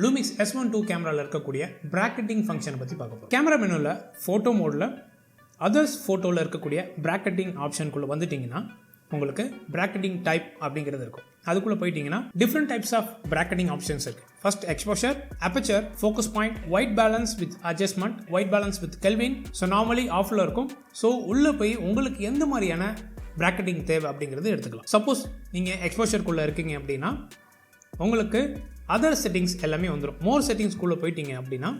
Lumix S1 II கேமரால இருக்கக்கூடிய bracketing ஃபங்க்ஷனை பற்றி பார்க்க போகிறோம். கேமரா மெனுவில் ஃபோட்டோ மோடில் அதர்ஸ் ஃபோட்டோவில் இருக்கக்கூடிய பிராக்கெட்டிங் ஆப்ஷனுக்குள்ளே வந்துட்டிங்கன்னா உங்களுக்கு பிராக்கெட்டிங் டைப் அப்படிங்கிறது இருக்கும். அதுக்குள்ளே போயிட்டீங்கன்னா different types of bracketing options இருக்குது. First exposure, aperture, focus point, white balance with adjustment, white balance with kelvin. So normally ஆஃபில் இருக்கும். ஸோ உள்ளே போய் உங்களுக்கு எந்த மாதிரியான பிராக்கெட்டிங் தேவை அப்படிங்கிறது எடுத்துக்கலாம். சப்போஸ் நீங்கள் எக்ஸ்போஷருக்குள்ளே இருக்கீங்க அப்படின்னா உங்களுக்கு அதர் செட்டிங்ஸ் எல்லாமே வந்துடும். மோர் செட்டிங்ஸ்குள்ளே போயிட்டீங்க அப்படின்னா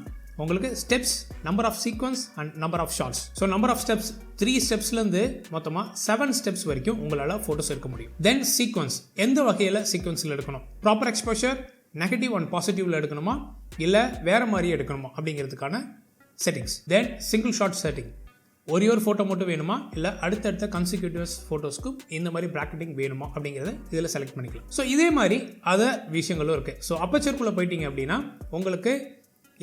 உங்களுக்கு steps, number of sequence and number of shots. So number of steps 3 ஸ்டெப்ஸ்லேருந்து மொத்தமாக 7 ஸ்டெப்ஸ் வரைக்கும் உங்களால் ஃபோட்டோஸ் எடுக்க முடியும். தென் சீக்வன்ஸ், எந்த வகையில் சீக்வன்ஸில் எடுக்கணும், ப்ராப்பர் எக்ஸ்போஷர், நெகட்டிவ் அண்ட் பாசிட்டிவில் எடுக்கணுமா இல்லை வேறு மாதிரி எடுக்கணுமா அப்படிங்கிறதுக்கான செட்டிங்ஸ். தென் சிங்கிள் ஷாட் செட்டிங், ஒரு ஃபோட்டோ மட்டும் வேணுமா இல்லை அடுத்தடுத்த கன்சிக்யூட்டிவ்ஸ் ஃபோட்டோஸ்க்கும் இந்த மாதிரி பிராக்கெட்டிங் வேணுமா அப்படிங்கிறத இதில் செலக்ட் பண்ணிக்கலாம். ஸோ இதே மாதிரி அதர் விஷயங்களும் இருக்குது. ஸோ அப்பச்சருக்குள்ளே போயிட்டீங்க அப்படின்னா உங்களுக்கு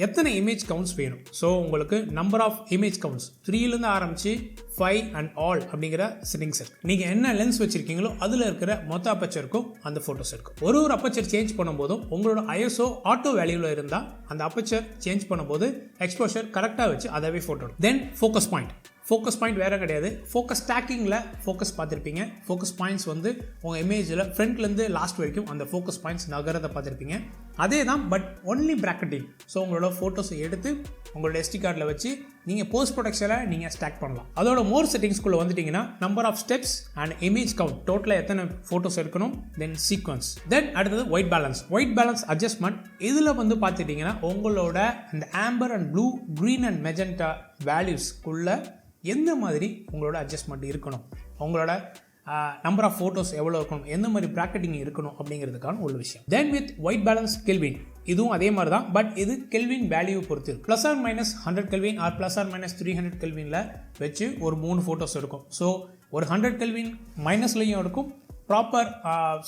எத்தனை இமேஜ் கவுண்ட்ஸ் வேணும். ஸோ உங்களுக்கு நம்பர் ஆஃப் இமேஜ் கவுண்ட்ஸ் 3லேருந்து ஆரம்பித்து 5 அண்ட் ஆல் அப்படிங்கிற செட்டிங்ஸ் இருக்குது. நீங்கள் என்ன லென்ஸ் வச்சுருக்கீங்களோ அதில் இருக்கிற மொத்த அப்பச்சருக்கும் அந்த ஃபோட்டோஸ் இருக்கும். ஒரு அப்பச்சர் சேஞ்ச் பண்ணும்போதும் உங்களோட ஐஎஸ்ஓ ஆட்டோ வேல்யூவில் இருந்தால் அந்த அப்பச்சர் சேஞ்ச் பண்ணும்போது எக்ஸ்போஷர் கரெக்டாக வச்சு அதாவே photo. Then focus point. Focus point வேறு கிடையாது, ஃபோக்கஸ் ஸ்டாக்கிங்கில் ஃபோக்கஸ் பார்த்துருப்பீங்க. ஃபோக்கஸ் பாயிண்ட்ஸ் வந்து உங்கள் இமேஜில் ஃப்ரண்ட்லேருந்து லாஸ்ட் வரைக்கும் அந்த ஃபோக்கஸ் பாயிண்ட்ஸ் நகரத்தை பார்த்துருப்பீங்க. அதே தான், பட் ஒன்லி பிராக்கெட்டிங். ஸோ உங்களோட ஃபோட்டோஸை எடுத்து உங்களோட SD கார்டில் வச்சு நீங்கள் போஸ்ட் ப்ரொடக்ஷனில் நீங்கள் ஸ்டாக் பண்ணலாம். அதோட மோர் செட்டிங்ஸ்குள்ளே வந்துட்டிங்கன்னா number of steps and image count, டோட்டலாக எத்தனை ஃபோட்டோஸ் எடுக்கணும், தென் சீக்வன்ஸ். தென் அடுத்தது white balance. White balance adjustment, இதில் வந்து பார்த்துட்டிங்கன்னா உங்களோட அந்த amber and blue, green and magenta வேல்யூஸ்க்குள்ளே எந்த மாதிரி உங்களோட அட்ஜஸ்ட்மெண்ட் இருக்கணும், உங்களோட நம்பர் ஆஃப் ஃபோட்டோஸ் எவ்வளோ இருக்கணும், எந்த மாதிரி பிராக்கெட்டிங் இருக்கணும் அப்படிங்கிறதுக்கான ஒரு விஷயம். தென் வித் ஒயிட் பேலன்ஸ் கெல்வின், இதுவும் அதே மாதிரி தான், பட் இது கெல்வின் வேல்யூவை பொறுத்து +or-100 கெல்வின் ஆர் +or-300 கெல்வினில் வச்சு ஒரு 3 ஃபோட்டோஸ் இருக்கும். ஸோ ஒரு 100 கெல்வின் மைனஸ்லையும் இருக்கும், ப்ராப்பர்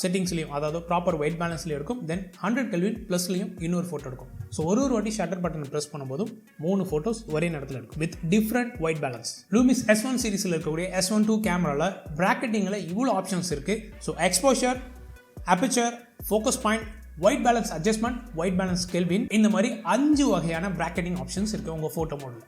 செட்டிங்ஸ்லையும், அதாவது ப்ராப்பர் ஒயிட் பேலன்ஸ்லையும் இருக்கும். தென் 100 கெல்வின் ப்ளஸ்லையும் இன்னொரு ஃபோட்டோ இருக்கும். ஸோ ஒரு வாட்டி ஷட்டர் பட்டனை ப்ரெஸ் பண்ணும்போதும் 3 ஃபோட்டோஸ் ஒரே நேரத்தில் இருக்கும் with different white balance. Lumix S1 சீரிஸில் இருக்கக்கூடிய S1 II கேமராவில் பிராக்கெட்டிங்கில் இவ்வளோ ஆப்ஷன்ஸ் இருக்குது. So exposure, aperture, focus point, white balance adjustment, white balance kelvin, இந்த மாதிரி 5 வகையான பிராக்கெட்டிங் ஆப்ஷன்ஸ் இருக்குது உங்கள் ஃபோட்டோ மோடில்.